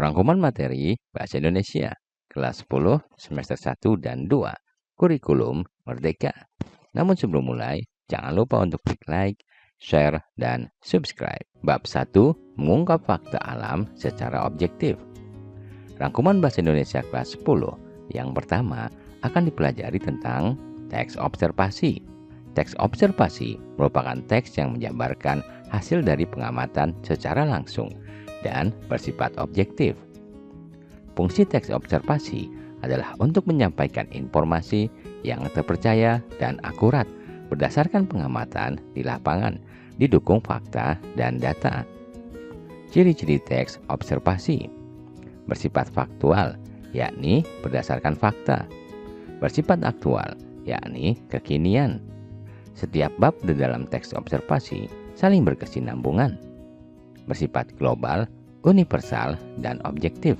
Rangkuman materi Bahasa Indonesia kelas 10 semester 1 dan 2 kurikulum Merdeka. Namun sebelum mulai, jangan lupa untuk klik like, share, dan subscribe. Bab 1, mengungkap fakta alam secara objektif. Rangkuman Bahasa Indonesia kelas 10 yang pertama akan dipelajari tentang teks observasi. Teks observasi merupakan teks yang menjabarkan hasil dari pengamatan secara langsung dan bersifat objektif. Fungsi teks observasi adalah untuk menyampaikan informasi yang terpercaya dan akurat berdasarkan pengamatan di lapangan, didukung fakta dan data. Ciri-ciri teks observasi: bersifat faktual, yakni berdasarkan fakta. Bersifat aktual, yakni kekinian. Setiap bab di dalam teks observasi saling berkesinambungan. Bersifat global, universal, dan objektif.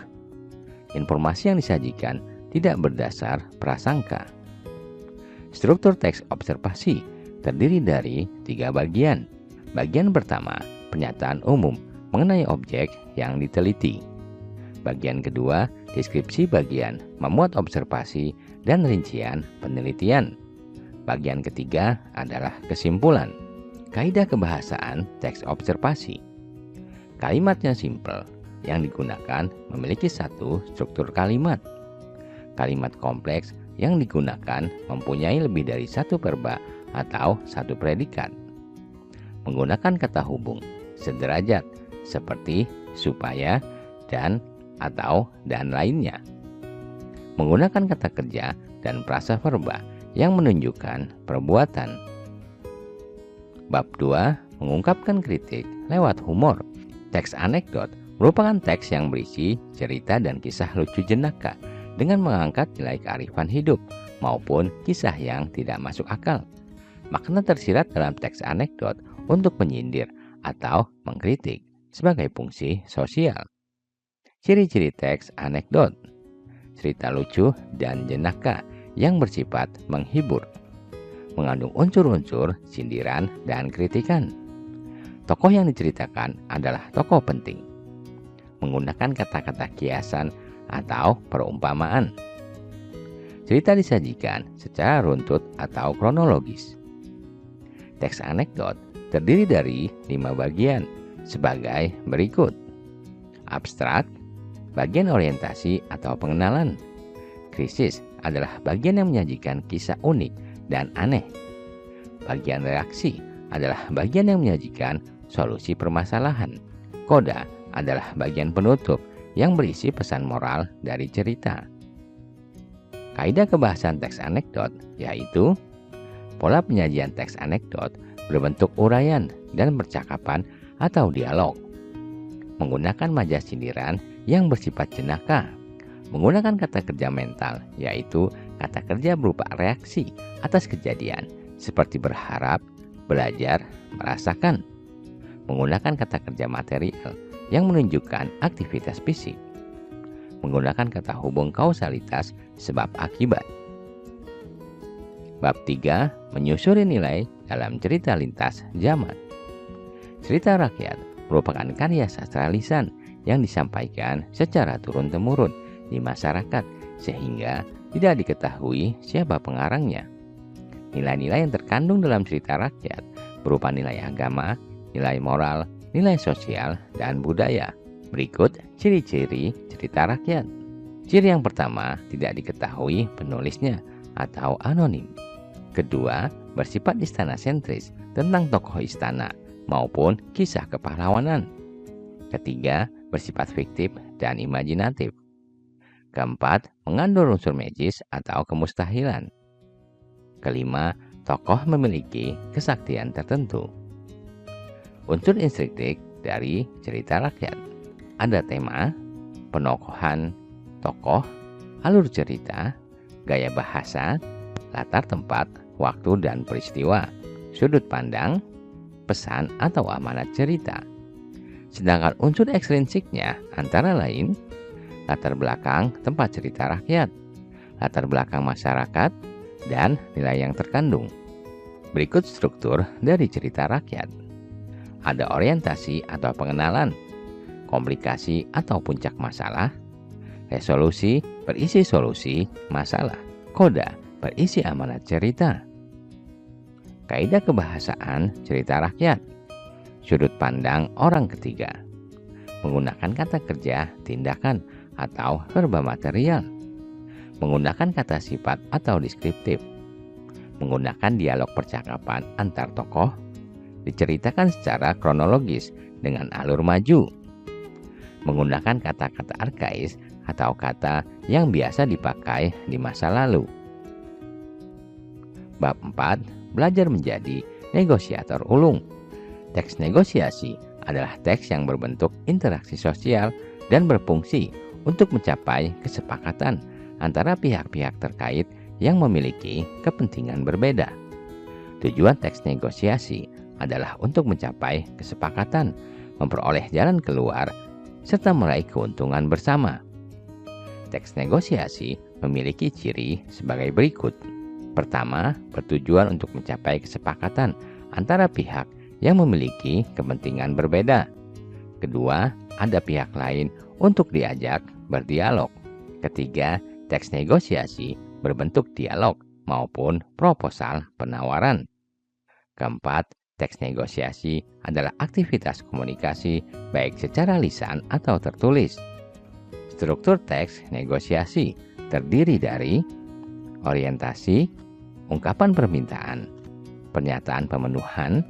Informasi yang disajikan tidak berdasar prasangka. Struktur teks observasi terdiri dari 3 bagian. Bagian pertama, pernyataan umum mengenai objek yang diteliti. Bagian kedua, deskripsi bagian, memuat observasi dan rincian penelitian. Bagian ketiga adalah kesimpulan. Kaidah kebahasaan teks observasi. Kalimatnya simpel, yang digunakan memiliki satu struktur kalimat. Kalimat kompleks yang digunakan mempunyai lebih dari satu verba atau satu predikat. Menggunakan kata hubung sederajat seperti supaya, dan, atau, dan lainnya. Menggunakan kata kerja dan frasa verba yang menunjukkan perbuatan. Bab 2, mengungkapkan kritik lewat humor. Teks anekdot merupakan teks yang berisi cerita dan kisah lucu jenaka dengan mengangkat nilai kearifan hidup maupun kisah yang tidak masuk akal. Makna tersirat dalam teks anekdot untuk menyindir atau mengkritik sebagai fungsi sosial. Ciri-ciri teks anekdot: cerita lucu dan jenaka yang bersifat menghibur, mengandung unsur-unsur sindiran dan kritikan. Tokoh yang diceritakan adalah tokoh penting. Menggunakan kata-kata kiasan atau perumpamaan. Cerita disajikan secara runtut atau kronologis. Teks anekdot terdiri dari 5 bagian sebagai berikut. Abstrak, bagian orientasi atau pengenalan. Krisis adalah bagian yang menyajikan kisah unik dan aneh. Bagian reaksi adalah bagian yang menyajikan solusi permasalahan. Koda adalah bagian penutup yang berisi pesan moral dari cerita. Kaidah kebahasan teks anekdot yaitu pola penyajian teks anekdot berbentuk uraian dan percakapan atau dialog. Menggunakan majas sindiran yang bersifat jenaka. Menggunakan kata kerja mental, yaitu kata kerja berupa reaksi atas kejadian, seperti berharap, belajar, merasakan. Menggunakan kata kerja material yang menunjukkan aktivitas fisik. Menggunakan kata hubung kausalitas sebab akibat. Bab 3, menyusuri nilai dalam cerita lintas zaman. Cerita rakyat merupakan karya sastra lisan yang disampaikan secara turun-temurun di masyarakat sehingga tidak diketahui siapa pengarangnya. Nilai-nilai yang terkandung dalam cerita rakyat berupa nilai agama, nilai moral, nilai sosial, dan budaya. Berikut ciri-ciri cerita rakyat. Ciri yang pertama, tidak diketahui penulisnya atau anonim. Kedua, bersifat istana sentris tentang tokoh istana maupun kisah kepahlawanan. Ketiga, bersifat fiktif dan imajinatif. Keempat, mengandung unsur magis atau kemustahilan. Kelima, tokoh memiliki kesaktian tertentu. Unsur instruktif dari cerita rakyat. Ada tema, penokohan tokoh, alur cerita, gaya bahasa, latar tempat, waktu dan peristiwa, sudut pandang, pesan atau amanat cerita. Sedangkan unsur ekstrinsiknya antara lain latar belakang tempat cerita rakyat, latar belakang masyarakat, dan nilai yang terkandung. Berikut struktur dari cerita rakyat. Ada orientasi atau pengenalan. komplikasi atau puncak masalah. Resolusi berisi solusi masalah. Koda berisi amanat cerita. Kaidah kebahasaan cerita rakyat. Sudut pandang orang ketiga. Menggunakan kata kerja, tindakan, atau verba material. Menggunakan kata sifat atau deskriptif. Menggunakan dialog percakapan antar tokoh. Diceritakan secara kronologis dengan alur maju. Menggunakan kata-kata arkais atau kata yang biasa dipakai di masa lalu. Bab 4. Belajar menjadi negosiator ulung. Teks negosiasi adalah teks yang berbentuk interaksi sosial dan berfungsi untuk mencapai kesepakatan antara pihak-pihak terkait yang memiliki kepentingan berbeda. Tujuan teks negosiasi adalah untuk mencapai kesepakatan, memperoleh jalan keluar, serta meraih keuntungan bersama. Teks negosiasi memiliki ciri sebagai berikut. Pertama, bertujuan untuk mencapai kesepakatan antara pihak yang memiliki kepentingan berbeda. Kedua, ada pihak lain untuk diajak berdialog. Ketiga, teks negosiasi berbentuk dialog maupun proposal penawaran. Keempat, teks negosiasi adalah aktivitas komunikasi baik secara lisan atau tertulis. Struktur teks negosiasi terdiri dari orientasi, ungkapan permintaan, pernyataan pemenuhan,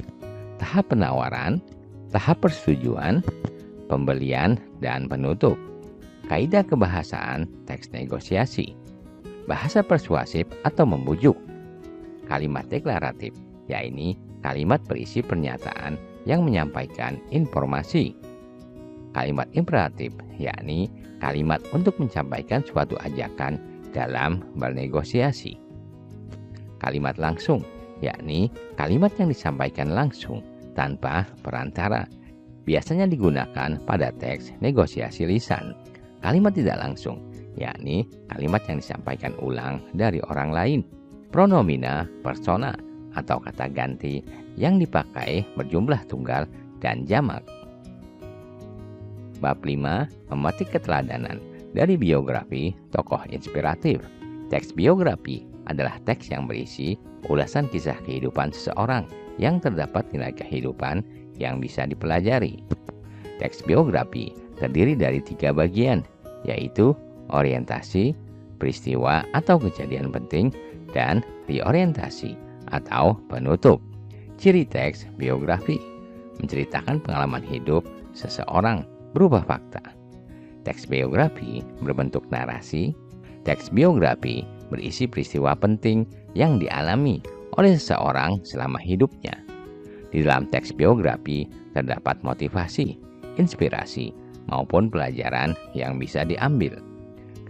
tahap penawaran, tahap persetujuan, pembelian, dan penutup. Kaidah kebahasaan teks negosiasi. Bahasa persuasif atau membujuk. Kalimat deklaratif, yaitu kalimat berisi pernyataan yang menyampaikan informasi. Kalimat imperatif, yakni kalimat untuk menyampaikan suatu ajakan dalam bernegosiasi. Kalimat langsung, yakni kalimat yang disampaikan langsung tanpa perantara. Biasanya digunakan pada teks negosiasi lisan. Kalimat tidak langsung, yakni kalimat yang disampaikan ulang dari orang lain. Pronomina persona atau kata ganti yang dipakai berjumlah tunggal dan jamak. Bab 5. Memetik keteladanan dari biografi tokoh inspiratif. Teks biografi adalah teks yang berisi ulasan kisah kehidupan seseorang yang terdapat nilai kehidupan yang bisa dipelajari. Teks biografi terdiri dari 3 bagian, yaitu orientasi, peristiwa atau kejadian penting, dan reorientasi atau penutup. Ciri teks biografi menceritakan pengalaman hidup seseorang berupa fakta. Teks biografi berbentuk narasi. Teks biografi berisi peristiwa penting yang dialami oleh seseorang selama hidupnya. Di dalam teks biografi terdapat motivasi, inspirasi, maupun pelajaran yang bisa diambil.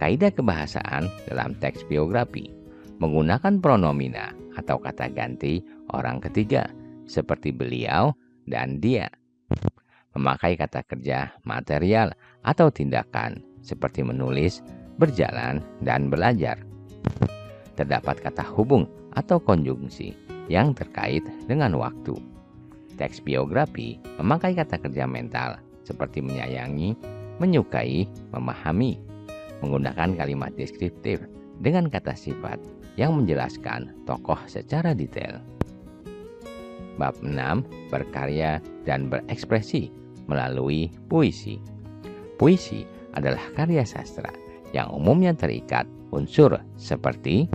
Kaidah kebahasaan dalam teks biografi menggunakan pronomina atau kata ganti orang ketiga seperti beliau dan dia. Memakai kata kerja material atau tindakan seperti menulis, berjalan, dan belajar. Terdapat kata hubung atau konjungsi yang terkait dengan waktu. Teks biografi memakai kata kerja mental seperti menyayangi, menyukai, memahami. Menggunakan kalimat deskriptif dengan kata sifat yang menjelaskan tokoh secara detail. Bab 6. Berkarya dan berekspresi melalui puisi. Puisi adalah karya sastra yang umumnya terikat unsur seperti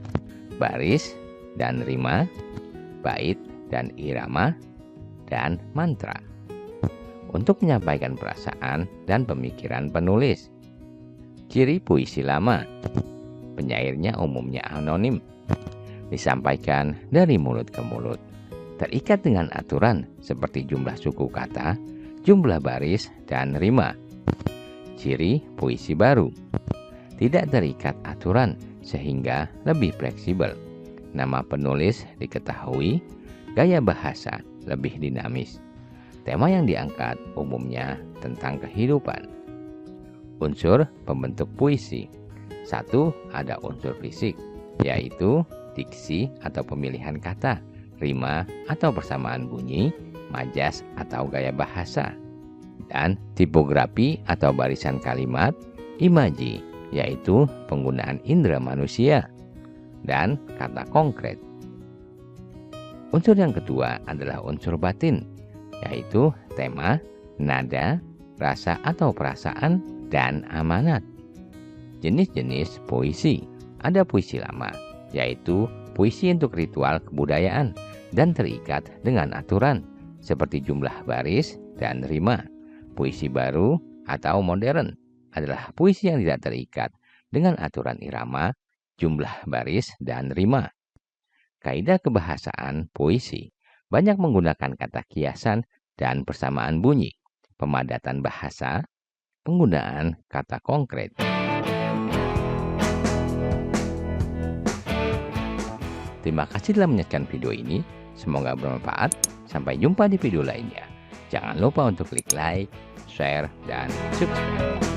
baris dan rima, bait dan irama, dan mantra untuk menyampaikan perasaan dan pemikiran penulis. Ciri puisi lama, penyairnya umumnya anonim, disampaikan dari mulut ke mulut, terikat dengan aturan seperti jumlah suku kata, jumlah baris, dan rima. Ciri puisi baru, tidak terikat aturan sehingga lebih fleksibel. Nama penulis diketahui, gaya bahasa lebih dinamis. Tema yang diangkat umumnya tentang kehidupan. Unsur pembentuk puisi. 1. Ada unsur fisik, yaitu diksi atau pemilihan kata, rima atau persamaan bunyi, majas atau gaya bahasa. Dan tipografi atau barisan kalimat, imaji, yaitu penggunaan indera manusia, dan kata konkret. Unsur yang kedua adalah unsur batin, yaitu tema, nada, rasa atau perasaan, dan amanat. Jenis-jenis puisi. Ada puisi lama, yaitu puisi untuk ritual kebudayaan dan terikat dengan aturan, seperti jumlah baris dan rima. Puisi baru atau modern adalah puisi yang tidak terikat dengan aturan irama, jumlah baris, dan rima. Kaidah kebahasaan puisi banyak menggunakan kata kiasan dan persamaan bunyi, pemadatan bahasa, penggunaan kata konkret. Terima kasih telah menyaksikan video ini. Semoga bermanfaat. Sampai jumpa di video lainnya. Jangan lupa untuk klik like, share, dan subscribe.